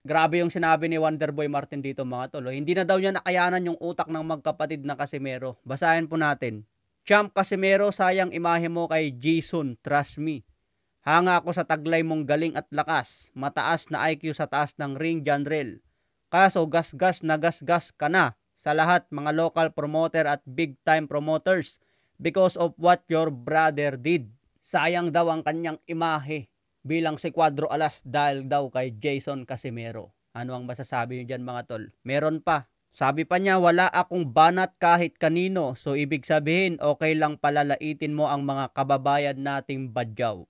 Grabe yung sinabi ni Wonderboy Martin dito mga tol. Hindi na daw niya nakayanan yung utak ng magkapatid na Casimero. Basahin po natin. Champ Casimero, sayang imahe mo kay Jason, trust me. Hanga ako sa taglay mong galing at lakas. Mataas na IQ sa taas ng ring, Janrel. Kaso gasgas na gasgas ka na sa lahat mga local promoter at big time promoters because of what your brother did. Sayang daw ang kanyang imahe bilang si Cuadro Alas dahil daw kay Jason Casimero. Ano ang masasabi niyo dyan mga tol? Meron pa. Sabi pa niya, wala akong banat kahit kanino. So ibig sabihin, okay lang palalaitin mo ang mga kababayan nating badyaw.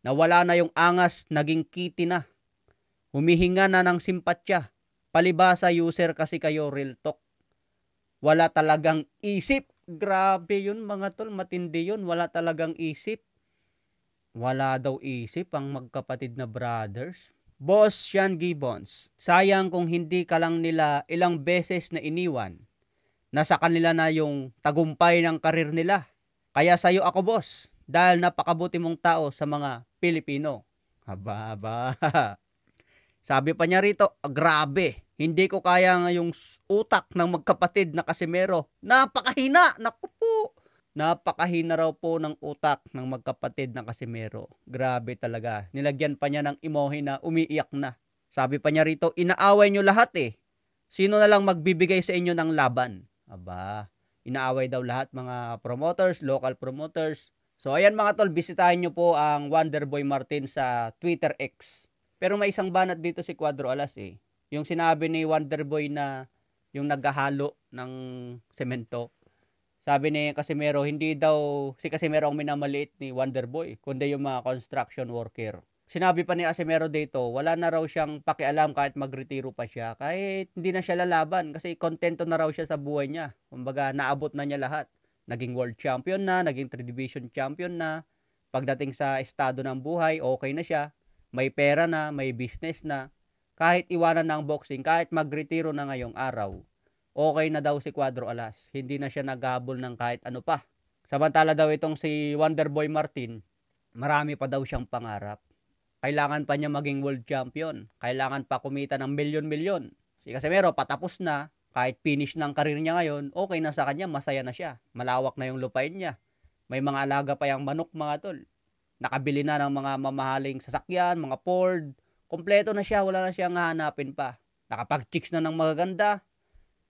Nawala na yung angas, naging kitty na. Humihinga na ng simpatya. Palibasa user kasi kayo, real talk. Wala talagang isip. Grabe yun mga tol, matindi yun. Wala talagang isip. Wala daw isip ang magkapatid na brothers. Boss Sean Gibbons, sayang kung hindi ka lang nila ilang beses na iniwan. Nasa kanila na yung tagumpay ng karir nila. Kaya sa'yo ako boss, dahil napakabuti mong tao sa mga Pilipino. Haba. Sabi pa niya rito, grabe, hindi ko kaya yung utak ng magkapatid na Casimero. Napakahina, naku po. Napakahina raw po ng utak ng magkapatid na Casimero. Grabe talaga. Nilagyan pa niya ng emoji na umiiyak na. Sabi pa niya rito, inaaway niyo lahat eh. Sino na lang magbibigay sa inyo ng laban? Aba, inaaway daw lahat mga promoters, local promoters. So ayan mga tol, bisitahin niyo po ang Wonderboy Martin sa Twitter X. Pero may isang banat dito si Cuadro Alas eh. Yung sinabi ni Wonderboy na yung naghahalo ng semento. Sabi ni Casimero, hindi daw si Casimero ang minamaliit ni Wonderboy, kundi yung mga construction worker. Sinabi pa ni Casimero dito, wala na raw siyang pakialam kahit magretiro pa siya, kahit hindi na siya lalaban kasi kontento na raw siya sa buhay niya. Kumbaga, naabot na niya lahat. Naging world champion na, naging 3 division champion na. Pagdating sa estado ng buhay, okay na siya. May pera na, may business na. Kahit iwanan na ang boxing, kahit magretiro na ngayong araw, okay na daw si Cuadro Alas. Hindi na siya naghabol ng kahit ano pa. Samantala daw itong si Wonderboy Martin, marami pa daw siyang pangarap. Kailangan pa niya maging world champion. Kailangan pa kumita ng milyon-milyon. Si Casimero patapos na. Kahit finish ng karir niya ngayon, okay na sa kanya, masaya na siya. Malawak na yung lupain niya. May mga alaga pa yung manok mga tol. Nakabili na ng mga mamahaling sasakyan, mga Ford. Kompleto na siya, wala na siyang hahanapin pa. Nakapag-chicks na ng magaganda.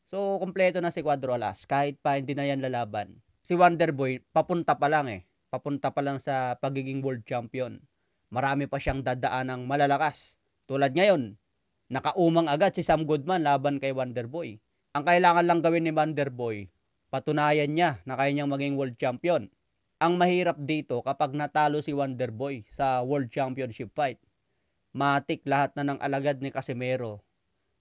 So, kompleto na si Cuadro Alas. Kahit pa hindi na yan lalaban. Si Wonderboy, papunta pa lang eh. Papunta pa lang sa pagiging world champion. Marami pa siyang dadaan ng malalakas. Tulad ngayon, nakaumang agad si Sam Goodman laban kay Wonderboy. Ang kailangan lang gawin ni Wonderboy, patunayan niya na kaya niyang maging world champion. Ang mahirap dito kapag natalo si Wonderboy sa world championship fight. Matik lahat na ng alagad ni Casimero.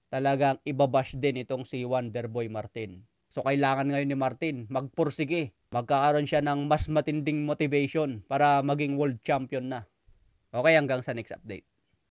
Talagang ibabash din itong si Wonderboy Martin. So kailangan ngayon ni Martin magpursige. Magkakaroon siya ng mas matinding motivation para maging world champion na. Okay, hanggang sa next update.